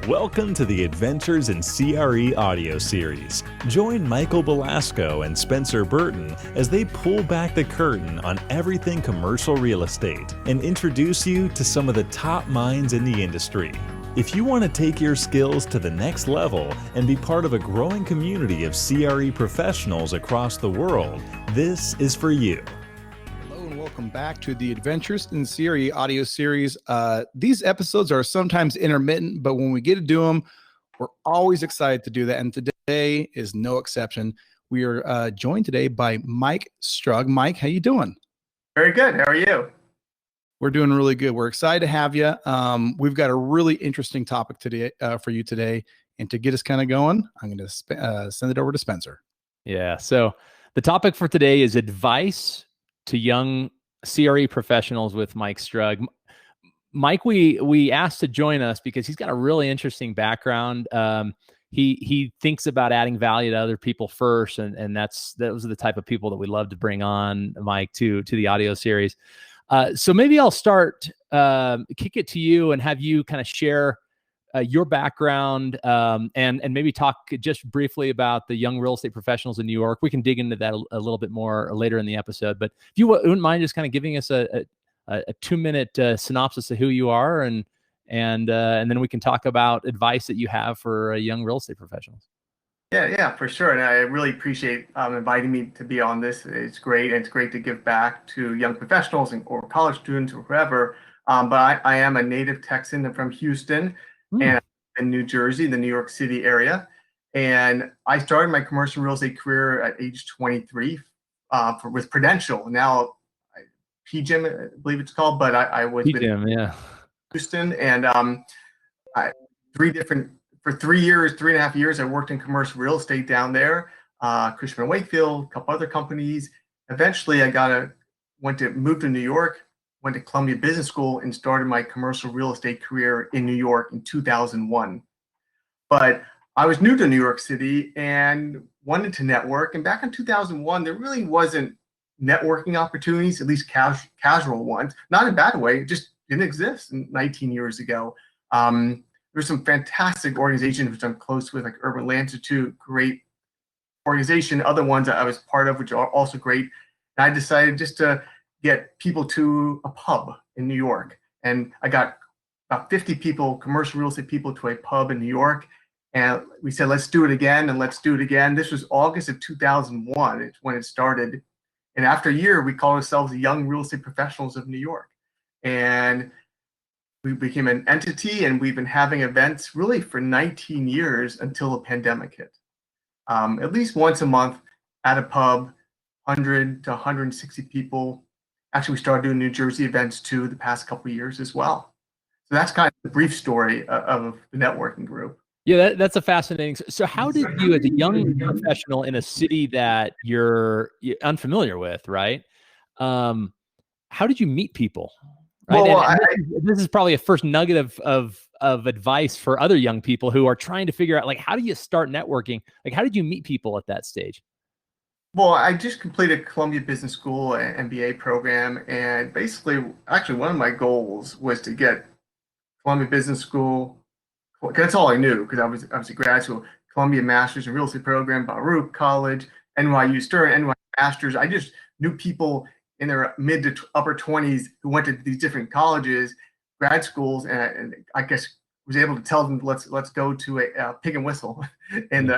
Welcome to the Adventures in CRE audio series. Join Michael Belasco and Spencer Burton as they pull back the curtain on everything commercial real estate and introduce you to some of the top minds in the industry. If you want to take your skills to the next level and be part of a growing community of CRE professionals across the world, this is for you. Welcome back to the Adventures in CRE audio series. These episodes are sometimes intermittent, but when we get to do them, we're always excited to do that. And today is no exception. We are joined today by Mike Strug. Mike, how you doing? Very good. How are you? We're doing really good. We're excited to have you. We've got a really interesting topic today for you today. And to get us kind of going, I'm going to send it over to Spencer. Yeah. So the topic for today is advice to young CRE professionals with Mike Strug. Mike, we asked to join us because he's got a really interesting background. He thinks about adding value to other people first, and those are the type of people that we love to bring on, Mike, to the audio series. So maybe I'll start, kick it to you and have you kind of share your background and maybe talk just briefly about the young real estate professionals in New York. We can dig into that a little bit more later in the episode. But if you wouldn't mind just kind of giving us a 2-minute synopsis of who you are, and then we can talk about advice that you have for young real estate professionals. Yeah, for sure. And I really appreciate inviting me to be on this. It's great. And it's great to give back to young professionals or college students or whoever. But I am a native Texan. I'm from Houston. And in New Jersey, the New York City area. And I started my commercial real estate career at age 23 with Prudential. Now, PGIM, I believe it's called, but I was PGIM, in Houston. And for 3.5 years, I worked in commercial real estate down there, Cushman & Wakefield, a couple other companies. Eventually, moved to New York, went to Columbia Business School and started my commercial real estate career in New York in 2001. But I was new to New York City and wanted to network. And back in 2001, there really wasn't networking opportunities, at least casual ones. Not in a bad way, it just didn't exist 19 years ago. There's some fantastic organizations which I'm close with, like Urban Land Institute, great organization. Other ones that I was part of, which are also great. And I decided just to get people to a pub in New York. And I got about 50 people, commercial real estate people, to a pub in New York. And we said, let's do it again, and let's do it again. This was August of 2001. It's when it started. And after a year, we called ourselves the Young Real Estate Professionals of New York. And we became an entity, and we've been having events really for 19 years until the pandemic hit. At least once a month at a pub, 100 to 160 people. Actually, we started doing New Jersey events too the past couple of years as well. So that's kind of the brief story of the networking group. Yeah, that's a fascinating. So how did you, as a young professional in a city that you're unfamiliar with, right? How did you meet people? Right? Well, this is probably a first nugget of advice for other young people who are trying to figure out, like, how do you start networking? Like, how did you meet people at that stage? Well, I just completed Columbia Business School MBA program, and basically, actually, one of my goals was to get Columbia Business School. That's all I knew because I was a grad school. Columbia Masters in Real Estate program, Baruch College, NYU Stern, NYU Masters. I just knew people in their mid to upper 20s who went to these different colleges, grad schools, and I guess was able to tell them, let's go to a Pig and Whistle, and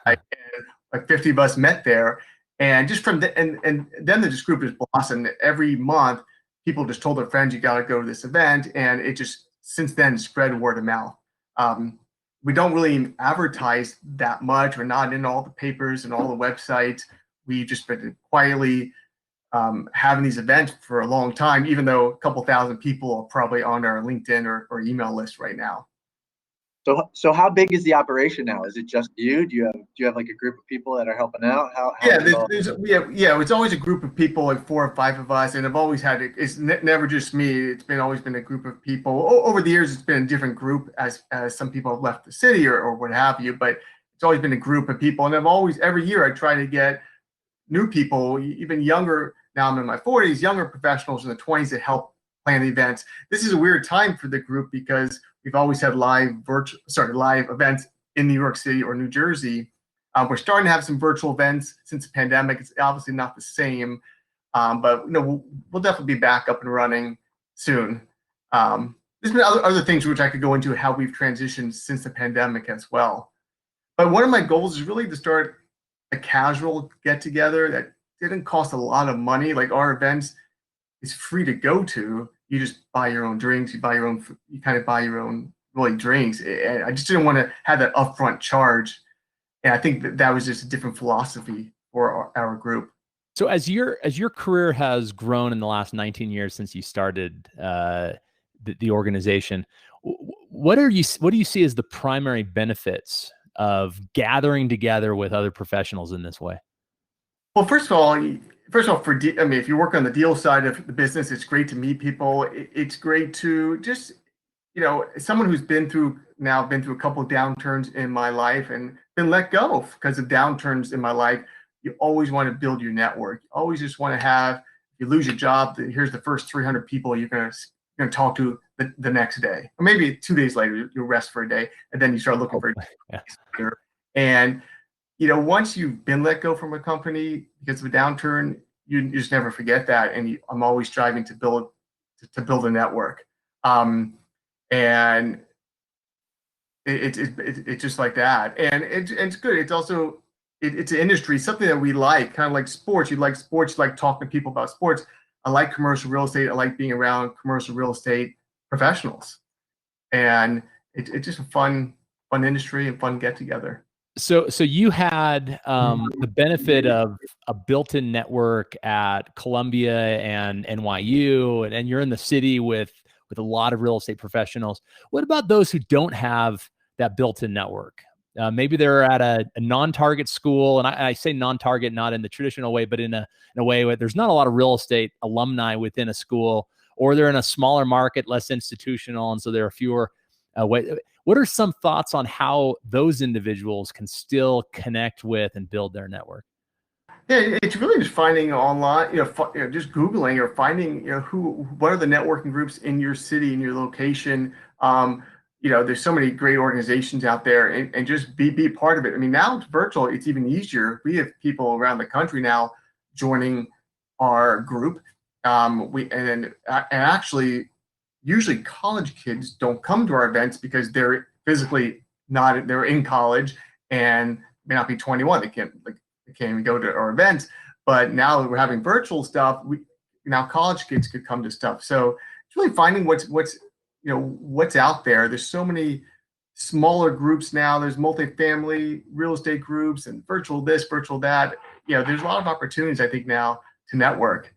like 50 of us met there. And just from and then this group has blossomed. Every month, people just told their friends, you got to go to this event. And it just, since then, spread word of mouth. We don't really advertise that much. We're not in all the papers and all the websites. We've just been quietly having these events for a long time, even though a couple thousand people are probably on our LinkedIn or email list right now. So how big is the operation now? Is it just you? Do you have like a group of people that are helping out? It's always a group of people, like 4 or 5 of us, and I've always had it. It's never just me. It's always been a group of people. Over the years, it's been a different group as some people have left the city or what have you. But it's always been a group of people, and every year I try to get new people, even younger. Now I'm in my 40s, younger professionals in the 20s that help plan the events. This is a weird time for the group because we've always had live events in New York City or New Jersey. We're starting to have some virtual events since the pandemic. It's obviously not the same, but we'll definitely be back up and running soon. There's been other things which I could go into how we've transitioned since the pandemic as well. But one of my goals is really to start a casual get together that didn't cost a lot of money. Like our events is free to go to. You just buy your own drinks, you kind of buy your own really drinks. And I just didn't want to have that upfront charge. And I think that was just a different philosophy for our group. So as your career has grown in the last 19 years since you started the organization, what do you see as the primary benefits of gathering together with other professionals in this way? Well, first of all, if you work on the deal side of the business, it's great to meet people. It's great to just, someone who's been through a couple of downturns in my life and been let go because of downturns in my life. You always want to build your network. You always just want to have, if you lose your job, here's the first 300 people you're going to talk to the next day, or maybe 2 days later, you'll rest for a day, and then you start looking for Yeah. And once you've been let go from a company because of a downturn, you just never forget that. And I'm always striving to build a network. And it's just like that. And it's good. It's also, it's an industry, something that we like, kind of like sports. You like sports, you like talking to people about sports. I like commercial real estate. I like being around commercial real estate professionals. And it's just a fun industry and fun get together. So you had the benefit of a built-in network at Columbia and NYU, and you're in the city with a lot of real estate professionals. What about those who don't have that built-in network? Maybe they're at a non-target school, and I say non-target not in the traditional way, but in a way where there's not a lot of real estate alumni within a school, or they're in a smaller market, less institutional, and so there are fewer. What are some thoughts on how those individuals can still connect with and build their network? Yeah, it's really just finding online, just Googling or finding, what are the networking groups in your city, in your location. There's so many great organizations out there, and just be part of it. I mean, now it's virtual, it's even easier. We have people around the country now joining our group. And actually, usually college kids don't come to our events because they're physically they're in college and may not be 21. They can't even go to our events. But now that we're having virtual stuff, now college kids could come to stuff. So it's really finding what's out there. There's so many smaller groups now. There's multifamily real estate groups and virtual this, virtual that. There's a lot of opportunities, I think, now to network.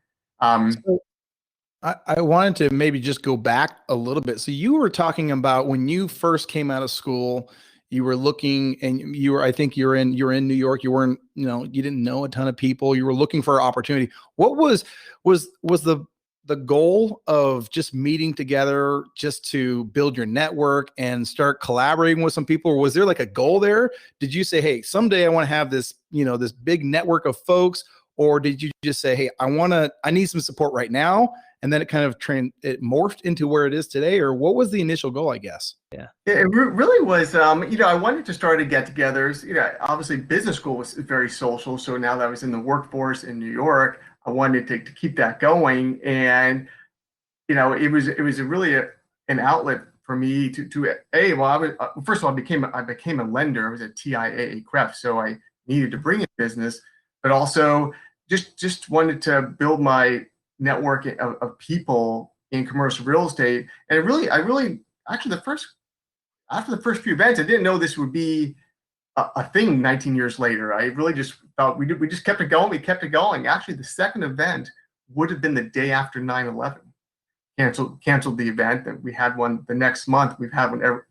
I wanted to maybe just go back a little bit. So you were talking about when you first came out of school, you were looking, and I think you're in New York. You weren't, you didn't know a ton of people. You were looking for opportunity. What was the goal of just meeting together just to build your network and start collaborating with some people? Or was there like a goal there? Did you say, hey, someday I want to have this, this big network of folks? Or did you just say, hey, I need some support right now? And then it kind of it morphed into where it is today? Or what was the initial goal, I guess? Yeah, it really was, I wanted to start a get-togethers. Obviously business school was very social. So now that I was in the workforce in New York, I wanted to keep that going. And, it was really an outlet for me first of all, I became a lender. I was a TIAA CREF. So I needed to bring in business, but also just wanted to build my network of people in commercial real estate. And I really actually after the first few events, I didn't know this would be a thing 19 years later. I really just thought we just kept it going. We kept it going. Actually, the second event would have been the day after 9/11. Canceled the event, and we had one the next month. We've had one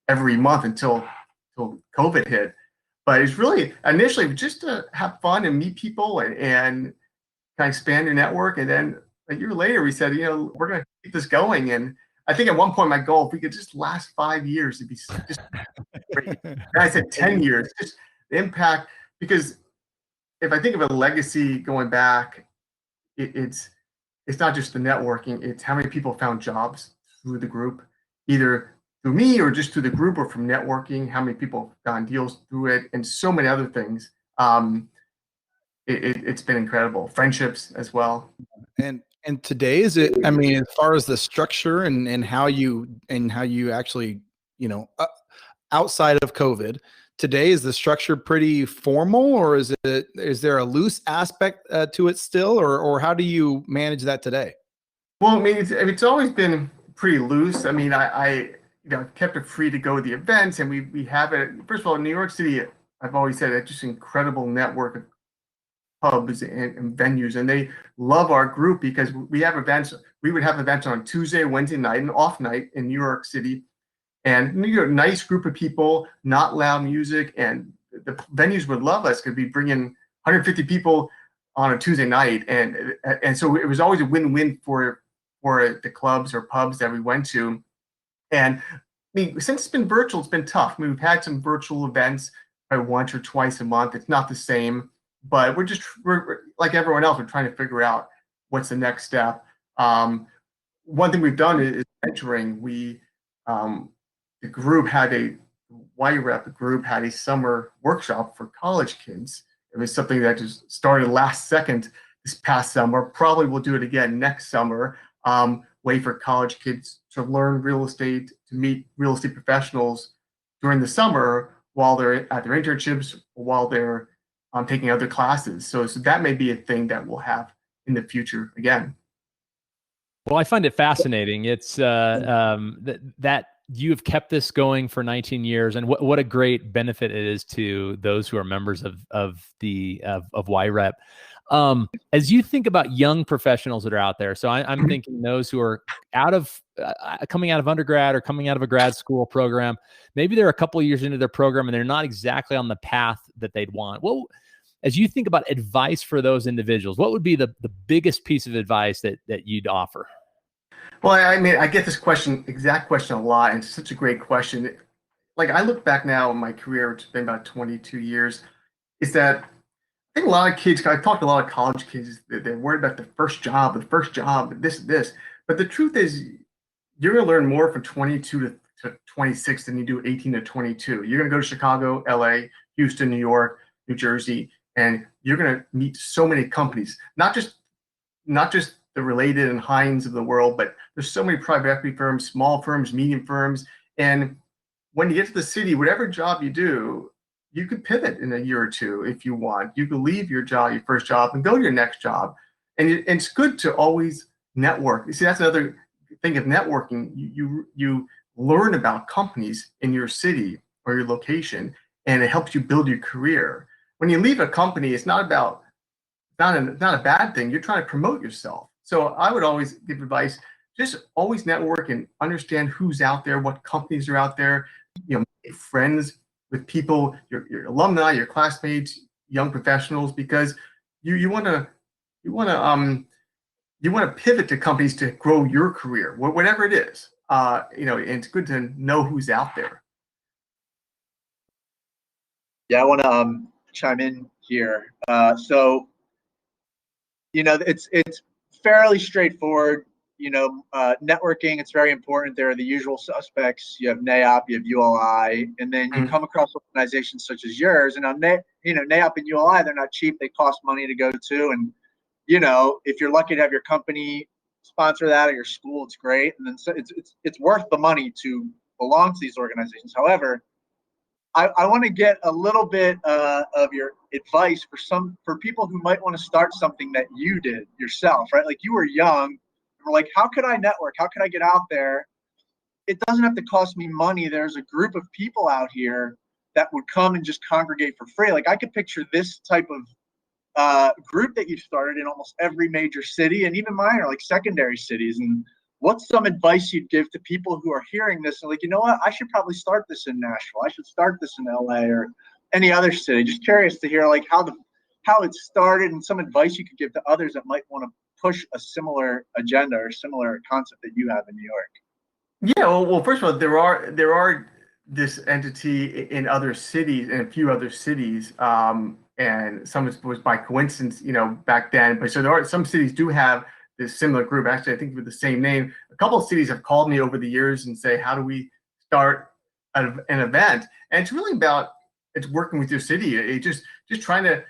every month until COVID hit. But it's really initially just to have fun and meet people and kind of expand your network. And then a year later, we said, we're going to keep this going. And I think at one point, my goal, if we could just last 5 years, it'd be just great. And I said 10 years, just the impact. Because if I think of a legacy going back, it's not just the networking, it's how many people found jobs through the group, either through me or just through the group or from networking, how many people have gotten deals through it, and so many other things. It's been incredible. Friendships as well. And today, is it, I mean, as far as the structure and how you actually, outside of COVID, today, is the structure pretty formal, or is there a loose aspect to it still, or how do you manage that today? Well, I mean, it's always been pretty loose. I mean, I kept it free to go to the events, and we have it. First of all, in New York City, I've always said it's just an incredible network of pubs and venues, and they love our group because we have events. We would have events on Tuesday, Wednesday night, and off night in New York City, and nice group of people, not loud music, and the venues would love us because we bring in 150 people on a Tuesday night, and so it was always a win-win for the clubs or pubs that we went to. And I mean, since it's been virtual, it's been tough. I mean, we've had some virtual events once or twice a month. It's not the same, but we're like everyone else. We're trying to figure out what's the next step. One thing we've done is mentoring. The group had YREP group had a summer workshop for college kids. It was something that just started last second this past summer. Probably we'll do it again next summer. Way for college kids to learn real estate, to meet real estate professionals during the summer while they're at their internships or while they're taking other classes. So that may be a thing that we'll have in the future again. Well, I find it fascinating. It's that you have kept this going for 19 years, and what a great benefit it is to those who are members of YREP. As you think about young professionals that are out there, so I'm thinking those who are coming out of undergrad or coming out of a grad school program, maybe they're a couple of years into their program and they're not exactly on the path that they'd want. Well, as you think about advice for those individuals, what would be the biggest piece of advice that you'd offer? Well, I mean, I get this exact question a lot, and it's such a great question. Like, I look back now in my career, it's been about 22 years, is that I think a lot of kids, I talked to a lot of college kids, they're worried about the first job, this. But the truth is, you're going to learn more from 22 to 26 than you do 18 to 22. You're going to go to Chicago, LA, Houston, New York, New Jersey, and you're going to meet so many companies, not just the Related and Hines of the world, but there's so many private equity firms, small firms, medium firms. And when you get to the city, whatever job you do, you could pivot in a year or two if you want. You could leave your first job, and go to your next job. And it's good to always network. You see, that's another thing of networking. You learn about companies in your city or your location, and it helps you build your career. When you leave a company, it's not a bad thing. You're trying to promote yourself. So I would always give advice, just always network and understand who's out there, what companies are out there, make friends with people, your alumni, your classmates, young professionals, because you want to pivot to companies to grow your career, whatever it is. And it's good to know who's out there. Yeah, I want to chime in here. So it's fairly straightforward. Networking, it's very important. There are the usual suspects. You have NAIOP, you have ULI, and then you come across organizations such as yours. And NAIOP and ULI, they're not cheap. They cost money to go to. And, if you're lucky to have your company sponsor that or your school, it's great. And then it's worth the money to belong to these organizations. However, I want to get a little bit of your advice for people who might want to start something that you did yourself, right? Like, you were young, and we're like, how could I network? How could I get out there? It doesn't have to cost me money. There's a group of people out here that would come and just congregate for free. Like, I could picture this type of group that you've started in almost every major city, and even minor, like secondary cities. And what's some advice you'd give to people who are hearing this and like, you know what, I should probably start this in Nashville. I should start this in LA or any other city. Just curious to hear like how it started and some advice you could give to others that might want to push a similar agenda or similar concept that you have in New York. Yeah, well, first of all, there are this entity in other cities, in a few other cities, and some was by coincidence, back then. But so there are some cities do have this similar group. Actually, I think with the same name. A couple of cities have called me over the years and say, how do we start an event. And it's really about, it's working with your city. It just trying to,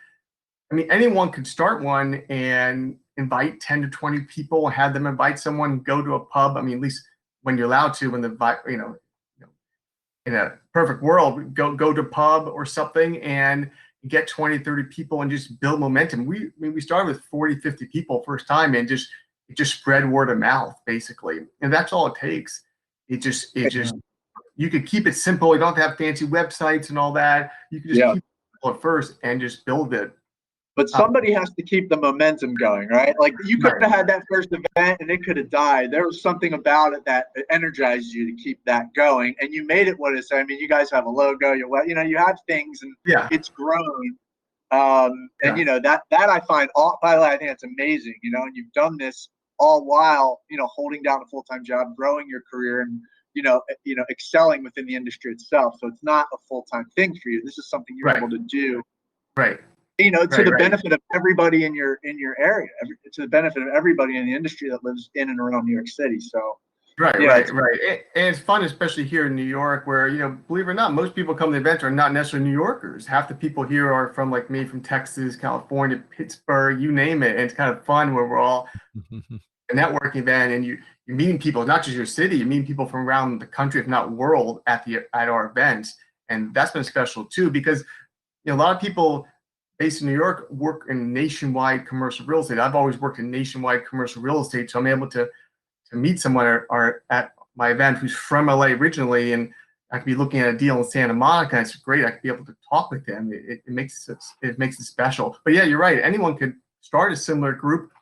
I mean, anyone could start one and invite 10 to 20 people, have them invite someone, go to a pub. I mean, at least when you're allowed to, when in a perfect world, go to a pub or something and get 20, 30 people and just build momentum. We started with 40, 50 people first time, and it just spread word of mouth basically. And that's all it takes. It just, you could keep it simple. You don't have to have fancy websites and all that. You can just keep it simple at first and just build it. But somebody has to keep the momentum going, right? Like you could have had that first event and it could have died. There was something about it that energized you to keep that going, and you made it what it is. I mean, you guys have a logo, you have things, and it's grown. And that I find I think it's amazing. And you've done this all while holding down a full-time job, growing your career, and excelling within the industry itself. So it's not a full-time thing for you. This is something you're able to do. Right. To the benefit of everybody in your area, to the benefit of everybody in the industry that lives in and around New York City. So right. And it's fun, especially here in New York, where believe it or not, most people come to the event are not necessarily New Yorkers. Half the people here are from, like me, from Texas, California, Pittsburgh, you name it. And it's kind of fun where we're all a networking event, and you're meeting people, not just your city, you're meeting people from around the country, if not world, at our events. And that's been special too, because a lot of people based in New York work in nationwide commercial real estate. I've always worked in nationwide commercial real estate, so I'm able to meet someone or at my event who's from LA originally, and I could be looking at a deal in Santa Monica. And it's great. I could be able to talk with them. It makes it special. But yeah, you're right. Anyone could start a similar group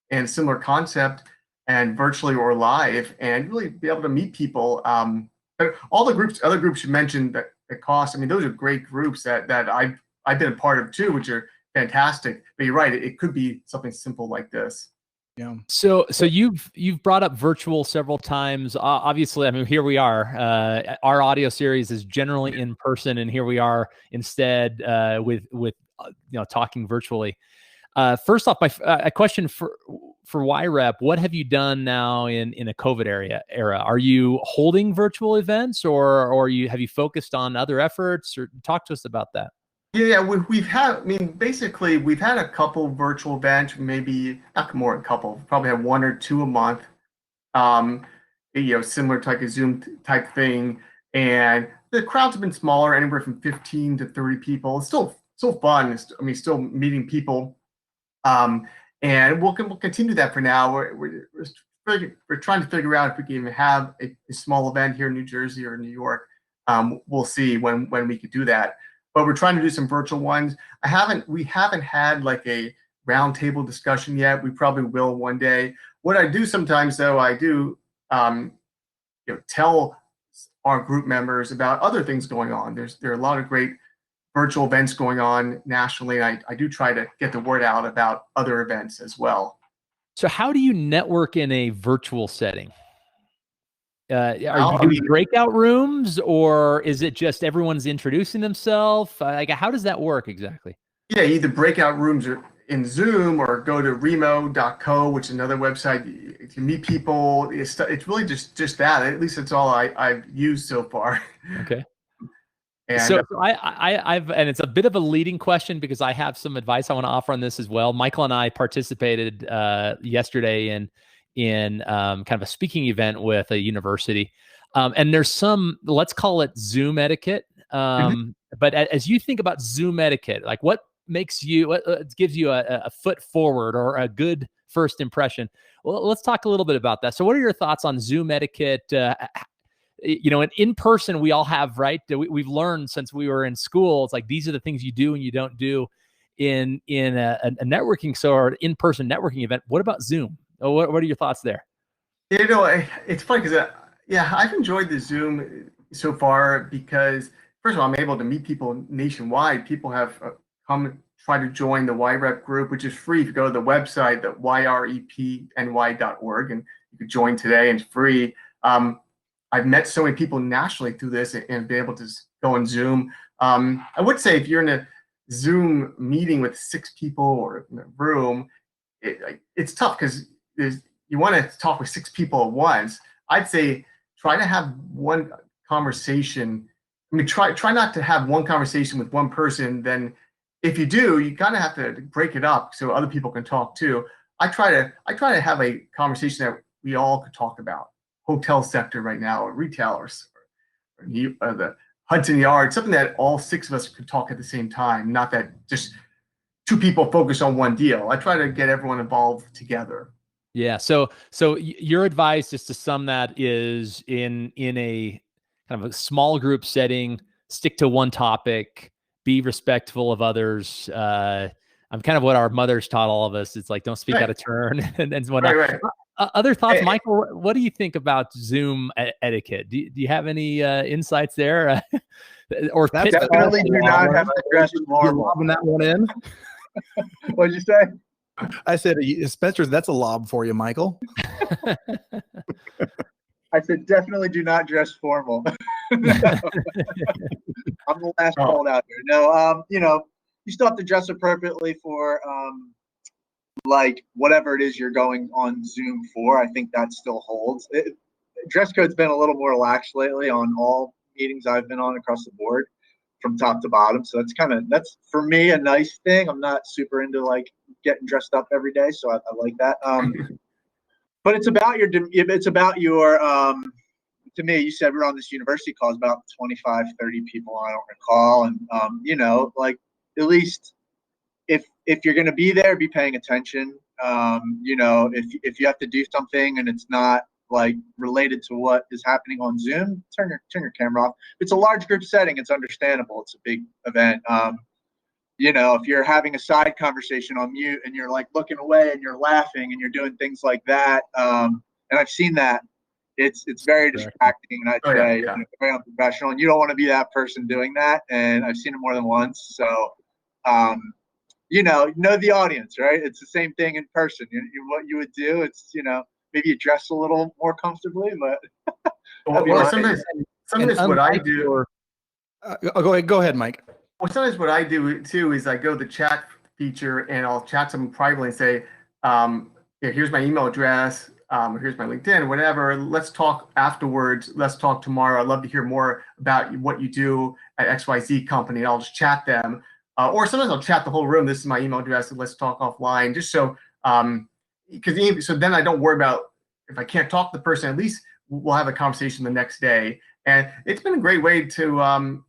and similar concept, and virtually or live, and really be able to meet people. All the other groups you mentioned that cost. I mean, those are great groups that I've been a part of too, which are fantastic. But you're right; it could be something simple like this. Yeah. So you've brought up virtual several times. Obviously, I mean, here we are. Our audio series is generally in person, and here we are instead with talking virtually. First off, a question for YREP: what have you done now in a COVID era? Are you holding virtual events, or have you focused on other efforts? Or talk to us about that. Yeah, we've had, I mean, basically we've had a couple virtual events, maybe not more than a couple, probably have 1 or 2 a month, similar to like a Zoom type thing. And the crowds have been smaller, anywhere from 15 to 30 people. It's still fun. Still meeting people. And we'll continue that for now. We're trying to figure out if we can even have a small event here in New Jersey or New York. We'll see when we could do that. But we're trying to do some virtual ones. We haven't had like a roundtable discussion yet. We probably will one day. What I do sometimes, though, I do tell our group members about other things going on. There are a lot of great virtual events going on nationally. I do try to get the word out about other events as well. So how do you network in a virtual setting? Are you doing breakout rooms, or is it just everyone's introducing themselves? How does that work exactly? Yeah, either breakout rooms or in Zoom, or go to remo.co, which is another website to meet people. It's really just that. At least that's all I've used so far. Okay. And so I've and it's a bit of a leading question because I have some advice I want to offer on this as well. Michael and I participated yesterday in kind of a speaking event with a university, and there's some, let's call it Zoom etiquette. But as you think about Zoom etiquette, like what gives you a foot forward or a good first impression? Well, let's talk a little bit about that. So what are your thoughts on Zoom etiquette? In person, we all have, right? We've learned since we were in school. It's like, these are the things you do and you don't do in a networking, or in-person networking event. What about Zoom? What are your thoughts there? It's funny because, I've enjoyed the Zoom so far because, first of all, I'm able to meet people nationwide. People have come try to join the YREP group, which is free. If you go to the website, the yrepny.org, and you can join today, and it's free. I've met so many people nationally through this and be able to go on Zoom. I would say if you're in a Zoom meeting with 6 people or in a room, it's tough because you want to talk with 6 people at once. I'd say try to have conversation. I mean, try not to have one conversation with one person. Then if you do, you kind of have to break it up so other people can talk too. I try to have a conversation that we all could talk about. Hotel sector right now, or retailers, or the Hudson Yard, something that all 6 of us could talk at the same time, not that just 2 people focus on one deal. I try to get everyone involved together. Yeah. So your advice, just to sum that, is in a kind of a small group setting, stick to one topic, be respectful of others. I'm kind of what our mothers taught all of us. It's like, don't speak Right. out of turn and whatnot. Right. Other thoughts, Hey. Michael? What do you think about Zoom etiquette? Do you have any insights there? Or That's Definitely do not have to dress You're formal. lobbing that one in. What'd you say? I said, Spencer, that's a lob for you, Michael. I said definitely do not dress formal. No. I'm the last hold out there. No, you still have to dress appropriately for like whatever it is you're going on Zoom for. I think that still holds. Dress code's been a little more lax lately on all meetings I've been on across the board, from top to bottom. So that's for me a nice thing. I'm not super into like getting dressed up every day, so I like that. But it's about your to me, you said we're on this university call, it's about 25, 30 people, I don't recall. And like at least if you're going to be there, be paying attention. If you have to do something and it's not like related to what is happening on Zoom, turn your camera off. If it's a large group setting, it's understandable. It's a big event. If you're having a side conversation on mute and you're like looking away and you're laughing and you're doing things like that, and I've seen that, it's very distracting, and I'd say very unprofessional. And you don't want to be that person doing that. And I've seen it more than once. So, know the audience, right? It's the same thing in person. What you would do, it's maybe you dress a little more comfortably, but sometimes what I do. Go ahead, Mike. Well, sometimes what I do too is I go to the chat feature and I'll chat someone privately and say, here's my email address, here's my LinkedIn, whatever. Let's talk afterwards. Let's talk tomorrow. I'd love to hear more about what you do at XYZ company. I'll just chat them. Or sometimes I'll chat the whole room. This is my email address, and let's talk offline. Just so, so then I don't worry about if I can't talk to the person. At least we'll have a conversation the next day. And it's been a great way to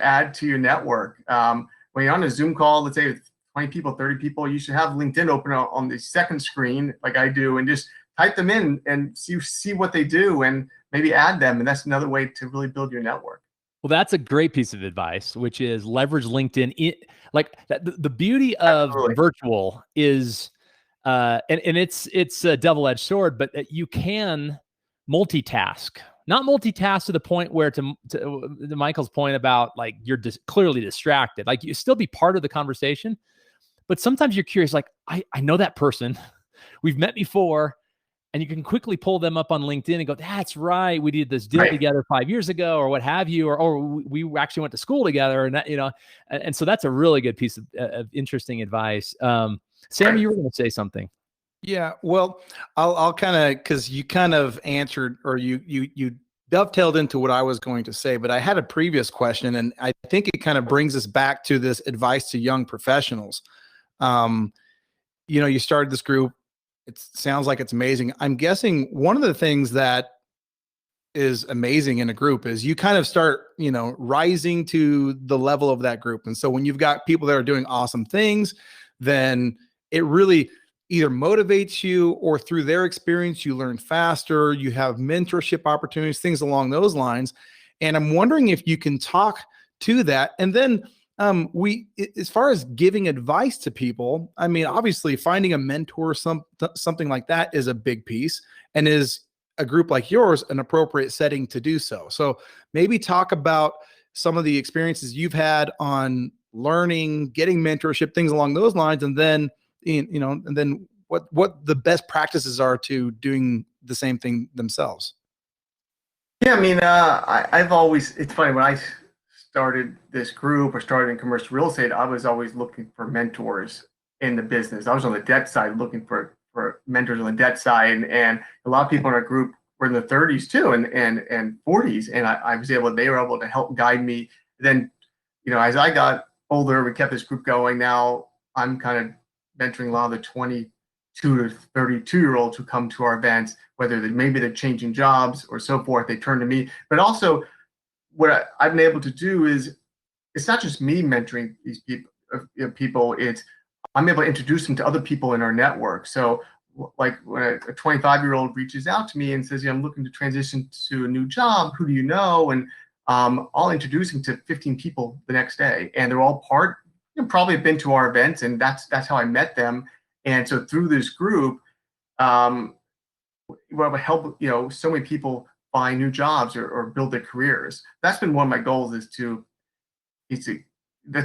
add to your network. When you're on a Zoom call, let's say with 20 people, 30 people, you should have LinkedIn open on the second screen, like I do, and just type them in and see what they do, and maybe add them. And that's another way to really build your network. Well, that's a great piece of advice, which is leverage LinkedIn. The beauty of virtual is, and it's a double-edged sword, but you can multitask. Not multitask to the point where, to Michael's point about like you're clearly distracted. Like you still be part of the conversation, but sometimes you're curious. Like I know that person, we've met before. And you can quickly pull them up on LinkedIn and go, that's right, we did this deal together 5 years ago, or what have you, or we actually went to school together, and that, and so that's a really good piece of interesting advice. Sam, you were going to say something. Yeah, well, I'll kind of, because you kind of answered, or you dovetailed into what I was going to say, but I had a previous question, and I think it kind of brings us back to this advice to young professionals. You started this group. It sounds like it's amazing. I'm guessing one of the things that is amazing in a group is you kind of start, rising to the level of that group. And so when you've got people that are doing awesome things, then it really either motivates you, or through their experience, you learn faster, you have mentorship opportunities, things along those lines. And I'm wondering if you can talk to that. And then as far as giving advice to people, I mean, obviously finding a mentor, something like that is a big piece, and is a group like yours an appropriate setting to do so. So maybe talk about some of the experiences you've had on learning, getting mentorship, things along those lines. And then, and then what the best practices are to doing the same thing themselves. Yeah. I mean, I've always, it's funny, when I started this group or started in commercial real estate, I was always looking for mentors in the business. I was on the debt side looking for mentors on the debt side. And a lot of people in our group were in the 30s too, and 40s, and they were able to help guide me. Then, as I got older, we kept this group going. Now I'm kind of mentoring a lot of the 22 to 32-year-olds who come to our events, whether maybe they're changing jobs or so forth. They turn to me, but also what I've been able to do is, it's not just me mentoring these people. It's I'm able to introduce them to other people in our network. So like when a 25-year-old reaches out to me and says, I'm looking to transition to a new job, who do you know? And I'll introduce them to 15 people the next day, and they're all probably have been to our events, and that's how I met them. And so through this group, we'll help so many people find new jobs or build their careers. That's been one of my goals, that's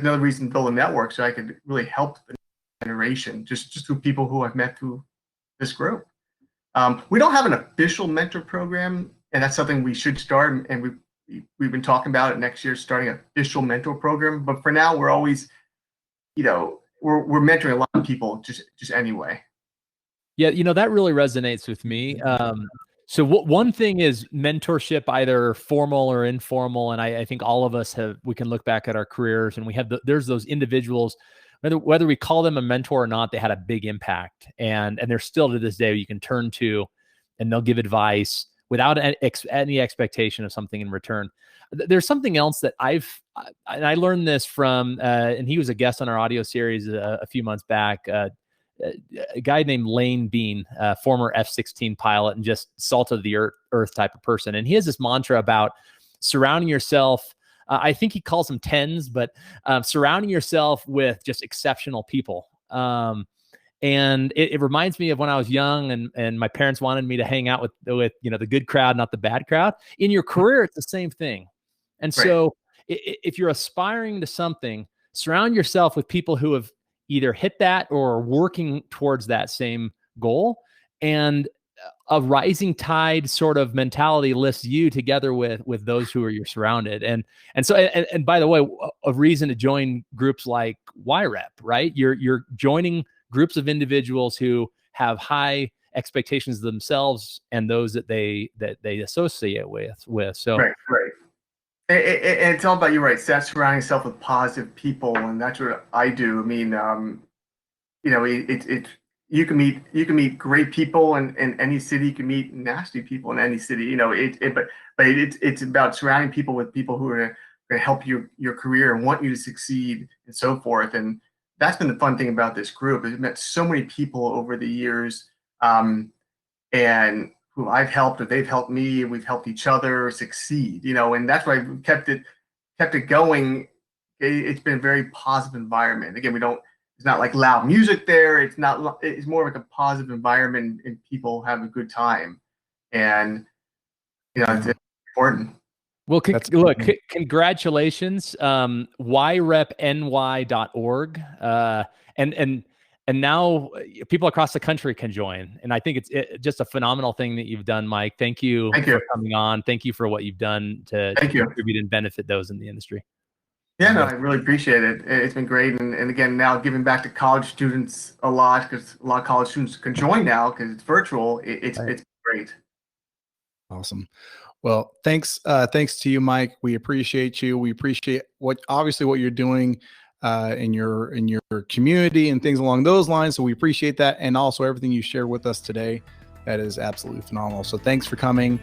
another reason to build a network, so I could really help the generation just through people who I've met through this group. We don't have an official mentor program, and that's something we should start, and we've been talking about it next year, starting an official mentor program. But for now, we're always, we're mentoring a lot of people just anyway. Yeah, that really resonates with me. So one thing is mentorship, either formal or informal, and I think all of us we can look back at our careers, and there's those individuals, whether we call them a mentor or not, they had a big impact, and they're still to this day you can turn to, and they'll give advice without any expectation of something in return. There's something else that I learned this from, and he was a guest on our audio series a few months back. A guy named Lane Bean, former F-16 pilot and just salt of the earth type of person. And he has this mantra about surrounding yourself. I think he calls them tens, but surrounding yourself with just exceptional people. And it reminds me of when I was young and my parents wanted me to hang out with the good crowd, not the bad crowd. In your career, it's the same thing. And Right. So if you're aspiring to something, surround yourself with people who have either hit that or are working towards that same goal. And a rising tide sort of mentality lifts you together with those who are you're surrounded. And so, and by the way, a reason to join groups like YREP, right? You're joining groups of individuals who have high expectations of themselves and those that they associate with. So Right. And it's all about, you're right, surrounding yourself with positive people, and that's what I do. I mean, you can meet great people in any city. You can meet nasty people in any city. But it's about surrounding people with people who are going to help your career and want you to succeed and so forth. And that's been the fun thing about this group. I've met so many people over the years, and who I've helped, or they've helped me, and we've helped each other succeed, and that's why I've kept it going. It's been a very positive environment. Again, it's not like loud music there. It's more like a positive environment, and people have a good time. And, it's important. Well, congratulations. yrepny.org. And now people across the country can join. And I think it's just a phenomenal thing that you've done, Mike. Thank you for coming on. Thank you for what you've done to contribute and benefit those in the industry. Yeah, no, I really appreciate it. It's been great. And again, now giving back to college students a lot, because a lot of college students can join now because it's virtual. It's great. Awesome. Well, thanks to you, Mike. We appreciate you. We appreciate what you're doing in your community and things along those lines. So we appreciate that, and also everything you shared with us today. That is absolutely phenomenal. So thanks for coming,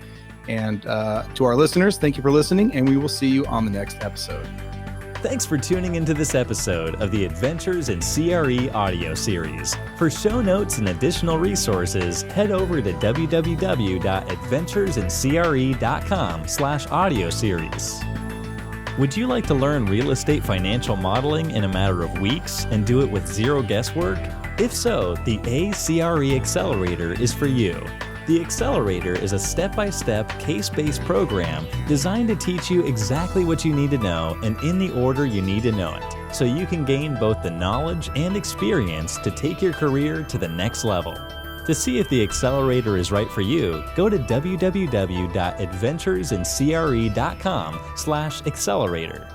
and to our listeners, thank you for listening, and we will see you on the next episode. Thanks for tuning into this episode of the Adventures in CRE audio series. For show notes and additional resources, head over to www.adventuresincre.com/audio series. Would you like to learn real estate financial modeling in a matter of weeks and do it with zero guesswork? If so, the ACRE Accelerator is for you. The Accelerator is a step-by-step, case-based program designed to teach you exactly what you need to know and in the order you need to know it, so you can gain both the knowledge and experience to take your career to the next level. To see if the Accelerator is right for you, go to www.adventuresincre.com/accelerator.